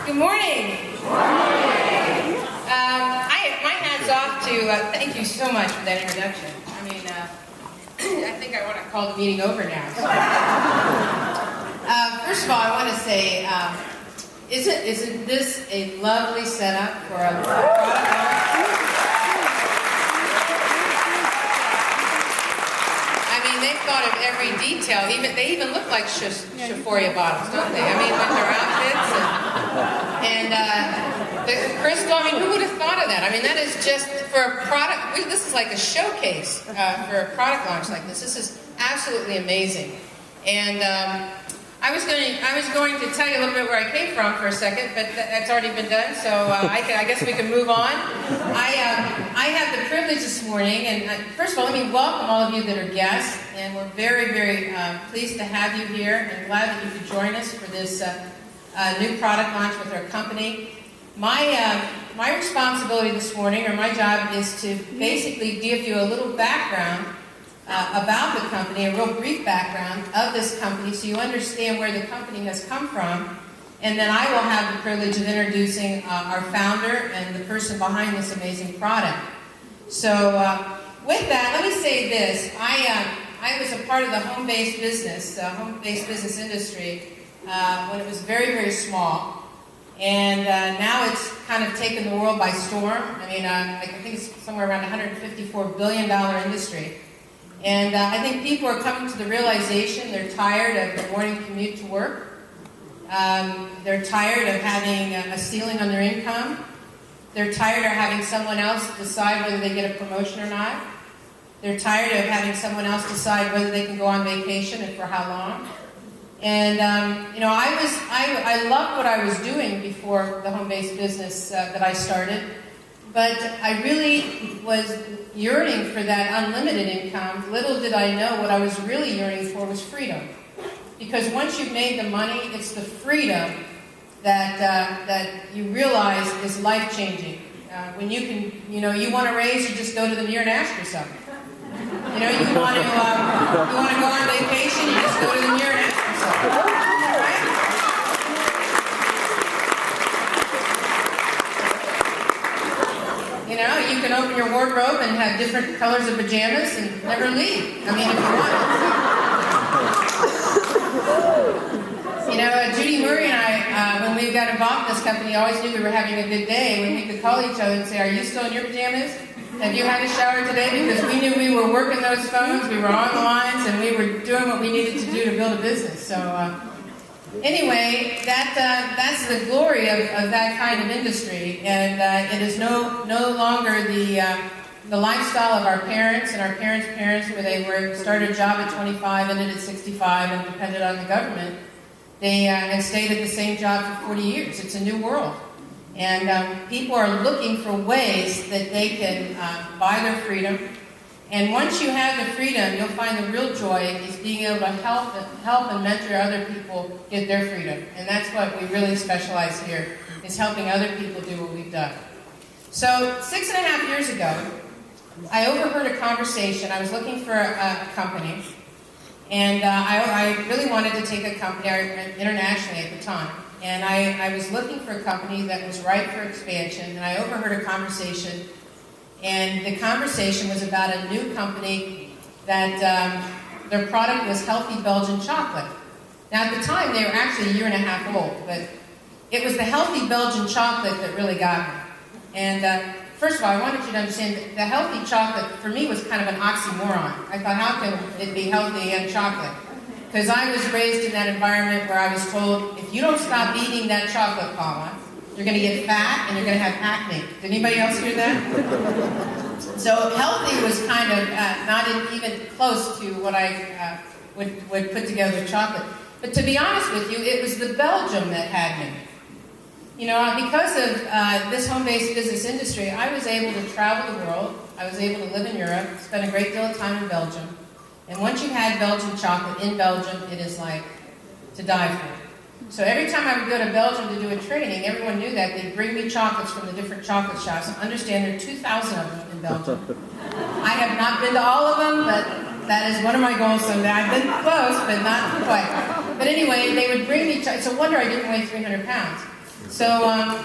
Good morning. My hat's off to, thank you so much for that introduction. I mean, I think I want to call the meeting over now. First of all, I want to say, isn't this a lovely setup for a product? I mean, they've thought of every detail. They even look like Xophoria bottles, don't they? I mean, with their outfits and the crystal. I mean, who would have thought of that? I mean, that is just for a product. This is like a showcase for a product launch like this. This is absolutely amazing. And I was going to tell you a little bit where I came from for a second, but that's already been done. So I guess we can move on. I have the privilege this morning, and first of all, let me welcome all of you that are guests, and we're very, very pleased to have you here, and glad that you could join us for this new product launch with our company. My responsibility this morning, or my job, is to basically give you a little background about the company, a real brief background of this company, so you understand where the company has come from. And then I will have the privilege of introducing our founder and the person behind this amazing product. So with that, let me say this. I was a part of the home-based business industry when it was very, very small. And now it's kind of taken the world by storm. I mean, I think it's somewhere around $154 billion industry. And I think people are coming to the realization they're tired of the morning commute to work. They're tired of having a ceiling on their income. They're tired of having someone else decide whether they get a promotion or not. They're tired of having someone else decide whether they can go on vacation and for how long. And I loved what I was doing before the home-based business that I started. But I really was yearning for that unlimited income. Little did I know what I was really yearning for was freedom. Because once you've made the money, it's the freedom that you realize is life-changing. When you can, you want to raise, you just go to the mirror and ask yourself. You want to go on vacation, you just go to the mirror and ask yourself. Right? You can open your wardrobe and have different colors of pajamas and never leave. I mean, if you want. Judy Murray and I, when we got involved in this company, always knew we were having a good day when we could call each other and say, "Are you still in your pajamas? Have you had a shower today?" Because we knew we were working those phones, we were on the lines, and we were doing what we needed to do to build a business. So anyway, that's the glory of that kind of industry, and it is no longer the lifestyle of our parents and our parents' parents, where they started a job at 25, ended at 65, and depended on the government. They have stayed at the same job for 40 years. It's a new world. And people are looking for ways that they can buy their freedom. And once you have the freedom, you'll find the real joy is being able to help and mentor other people get their freedom. And that's what we really specialize here, is helping other people do what we've done. So 6.5 years ago, I overheard a conversation. I was looking for a company. And I really wanted to take a company internationally at the time. And I was looking for a company that was ripe for expansion, and I overheard a conversation, and the conversation was about a new company that their product was healthy Belgian chocolate. Now at the time, they were actually 1.5 years old, but it was the healthy Belgian chocolate that really got me. And first of all, I wanted you to understand that the healthy chocolate, for me, was kind of an oxymoron. I thought, how can it be healthy and chocolate? Because I was raised in that environment where I was told, if you don't stop eating that chocolate, Paula, you're going to get fat and you're going to have acne. Did anybody else hear that? So healthy was kind of not even close to what I would put together with chocolate. But to be honest with you, it was the Belgium that had me. Because of this home-based business industry, I was able to travel the world. I was able to live in Europe, spend a great deal of time in Belgium. And once you had Belgian chocolate in Belgium, it is like to die for. So every time I would go to Belgium to do a training, everyone knew that. They'd bring me chocolates from the different chocolate shops. Understand there are 2,000 of them in Belgium. I have not been to all of them, but that is one of my goals someday. I've been close, but not quite. But anyway, they would bring me, it's a wonder I didn't weigh 300 pounds. So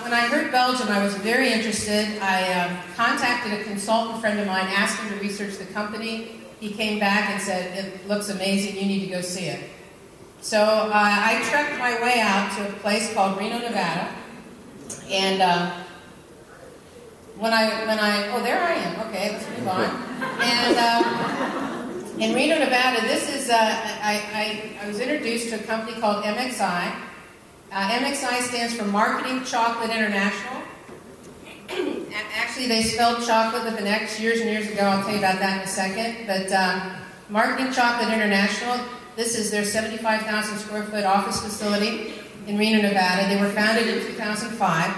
when I heard Belgium, I was very interested. I contacted a consultant friend of mine, asked him to research the company. He came back and said, it looks amazing, you need to go see it. So I trekked my way out to a place called Reno, Nevada. And oh, there I am. Okay, let's move on. And in Reno, Nevada, this is, I was introduced to a company called MXI. MXI stands for Marketing Chocolate International. Actually, they spelled chocolate with an X years and years ago. I'll tell you about that in a second. But Marketing Chocolate International, this is their 75,000 square foot office facility in Reno, Nevada. They were founded in 2005.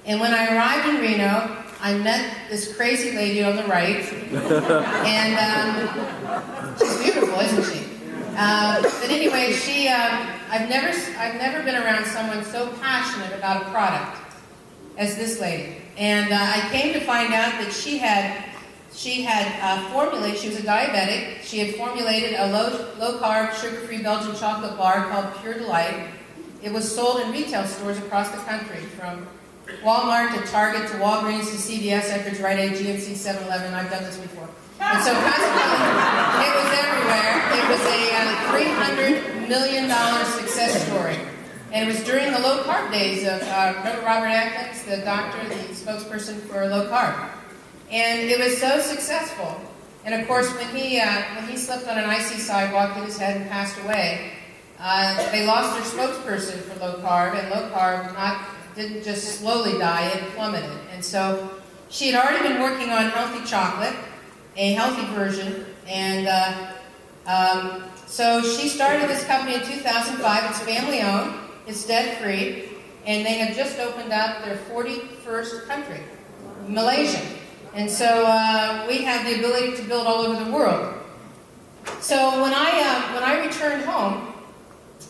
And when I arrived in Reno, I met this crazy lady on the right. And she's beautiful, isn't she? But anyway, I've never been around someone so passionate about a product as this lady. And I came to find out that she had formulated, she was a diabetic, she had formulated a low-carb, sugar-free Belgian chocolate bar called Pure Delight. It was sold in retail stores across the country, from Walmart to Target to Walgreens to CVS, Edwards, Rite Aid, GNC, 7-Eleven. I've done this before. And so consequently, it was everywhere. It was a $300 million success story. And it was during the low-carb days of, remember Robert Atkins, the doctor, the spokesperson for low-carb. And it was so successful. And of course, when he slipped on an icy sidewalk, hit his head and passed away, they lost their spokesperson for low-carb, and low-carb didn't just slowly die, it plummeted. And so she had already been working on healthy chocolate, a healthy version, and so she started this company in 2005. It's family-owned, it's debt-free, and they have just opened up their 41st country, Malaysia. And so we have the ability to build all over the world. So when I returned home,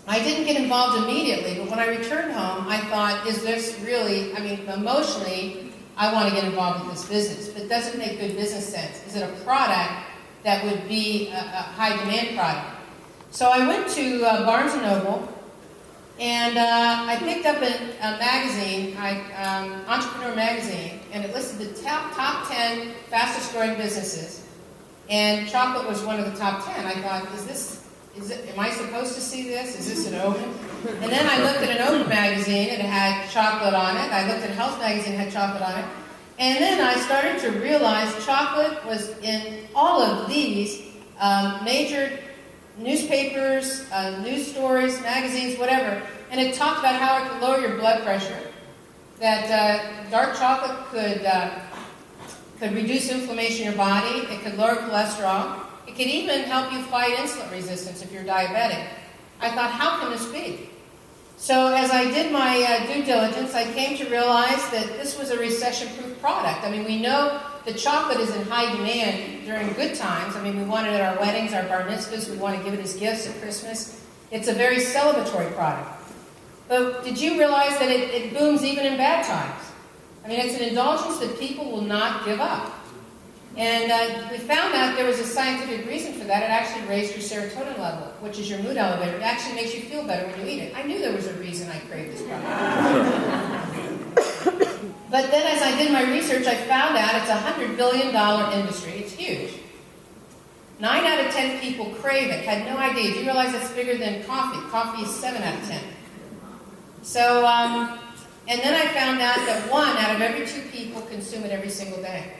I didn't get involved immediately, but when I returned home, I thought, is this really, emotionally, I want to get involved with this business, but it doesn't make good business sense. Is it a product that would be a high-demand product? So I went to Barnes & Noble, and I picked up a magazine, Entrepreneur Magazine, and it listed the top 10 fastest-growing businesses, and chocolate was one of the top 10. I thought, am I supposed to see this? Is this an open? And then I looked at an open magazine, and it had chocolate on it. I looked at Health magazine, it had chocolate on it. And then I started to realize chocolate was in all of these major newspapers, news stories, magazines, whatever. And it talked about how it could lower your blood pressure, that dark chocolate could reduce inflammation in your body, it could lower cholesterol. It could even help you fight insulin resistance if you're diabetic. I thought, how can this be? So as I did my due diligence, I came to realize that this was a recession-proof product. We know that chocolate is in high demand during good times. We want it at our weddings, our bar mitzvahs. We want to give it as gifts at Christmas. It's a very celebratory product. But did you realize that it booms even in bad times? It's an indulgence that people will not give up. And we found out there was a scientific reason for that. It actually raised your serotonin level, which is your mood elevator. It actually makes you feel better when you eat it. I knew there was a reason I craved this product. But then as I did my research, I found out it's a $100 billion industry. It's huge. 9 out of 10 people crave it. Had no idea. Do you realize that's bigger than coffee? Coffee is 7 out of 10. So, and then I found out that 1 out of every 2 people consume it every single day.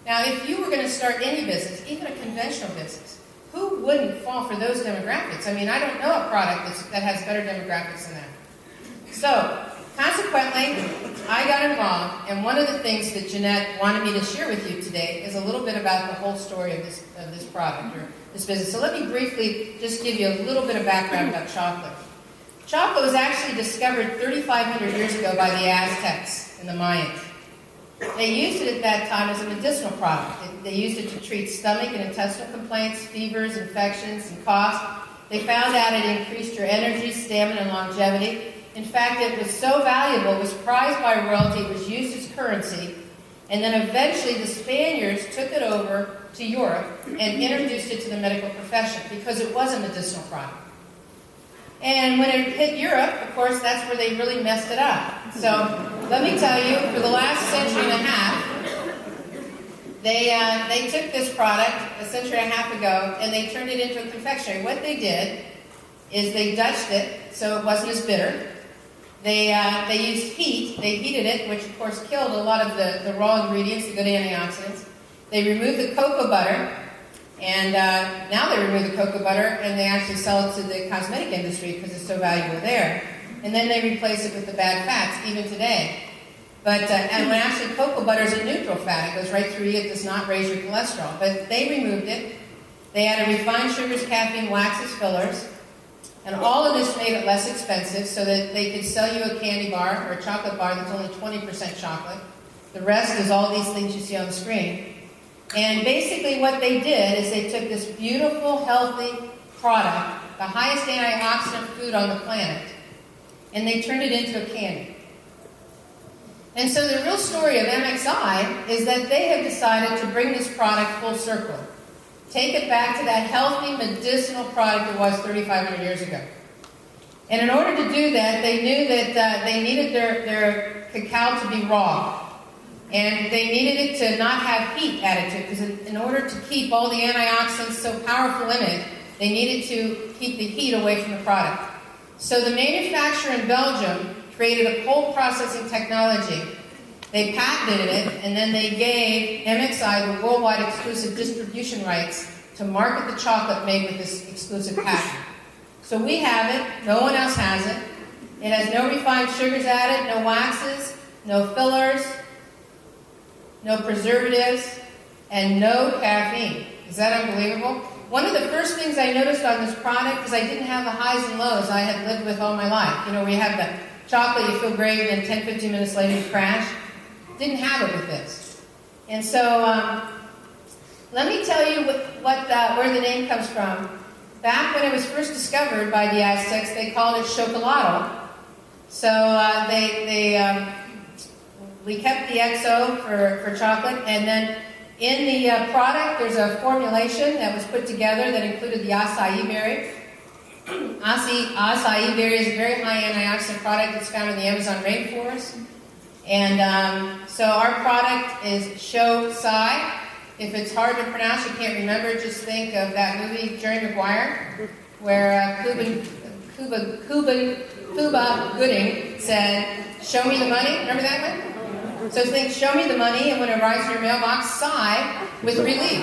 Now, if you were going to start any business, even a conventional business, who wouldn't fall for those demographics? I don't know a product that has better demographics than that. So, consequently, I got involved, and one of the things that Jeanette wanted me to share with you today is a little bit about the whole story of this product, or this business. So let me briefly just give you a little bit of background about chocolate. Chocolate was actually discovered 3,500 years ago by the Aztecs and the Mayans. They used it at that time as a medicinal product. They used it to treat stomach and intestinal complaints, fevers, infections, and coughs. They found out it increased your energy, stamina, and longevity. In fact, it was so valuable, it was prized by royalty, it was used as currency, and then eventually the Spaniards took it over to Europe and introduced it to the medical profession because it was a medicinal product. And when it hit Europe, of course, that's where they really messed it up. So let me tell you, for the last century and a half, they took this product a century and a half ago and they turned it into a confectionery. What they did is they Dutched it so it wasn't as bitter. They used heat. They heated it, which of course killed a lot of the raw ingredients, the good antioxidants. They removed the cocoa butter, and now they remove the cocoa butter and they actually sell it to the cosmetic industry because it's so valuable there. And then they replace it with the bad fats, even today. But and when actually cocoa butter is a neutral fat, it goes right through you. It does not raise your cholesterol. But they removed it. They added refined sugars, caffeine, waxes, fillers. And all of this made it less expensive so that they could sell you a candy bar or a chocolate bar that's only 20% chocolate. The rest is all these things you see on the screen. And basically what they did is they took this beautiful, healthy product, the highest antioxidant food on the planet, and they turned it into a candy. And so the real story of MXI is that they have decided to bring this product full circle. Take it back to that healthy, medicinal product it was 3,500 years ago. And in order to do that, they knew that they needed their cacao to be raw. And they needed it to not have heat added to it, because in order to keep all the antioxidants so powerful in it, they needed to keep the heat away from the product. So the manufacturer in Belgium created a cold processing technology. They patented it, and then they gave MXI the worldwide exclusive distribution rights to market the chocolate made with this exclusive patent. So we have it, no one else has it. It has no refined sugars added, no waxes, no fillers, no preservatives, and no caffeine. Is that unbelievable? One of the first things I noticed on this product, because I didn't have the highs and lows I had lived with all my life. You know, we have the chocolate, you feel great, and then 10, 15 minutes later you crash. Didn't have it with this. And so, let me tell you where the name comes from. Back when it was first discovered by the Aztecs, they called it chocolate. So we kept the XO for chocolate, and then in the product there's a formulation that was put together that included the acai berry. Acai berry is a very high antioxidant product that's found in the Amazon rainforest. And so our product is Xophoria. If it's hard to pronounce, you can't remember, just think of that movie, Jerry Maguire, where Cuba Gooding said, "Show me the money." Remember that one? So think, "Show me the money," and when it arrives in your mailbox, sigh with relief.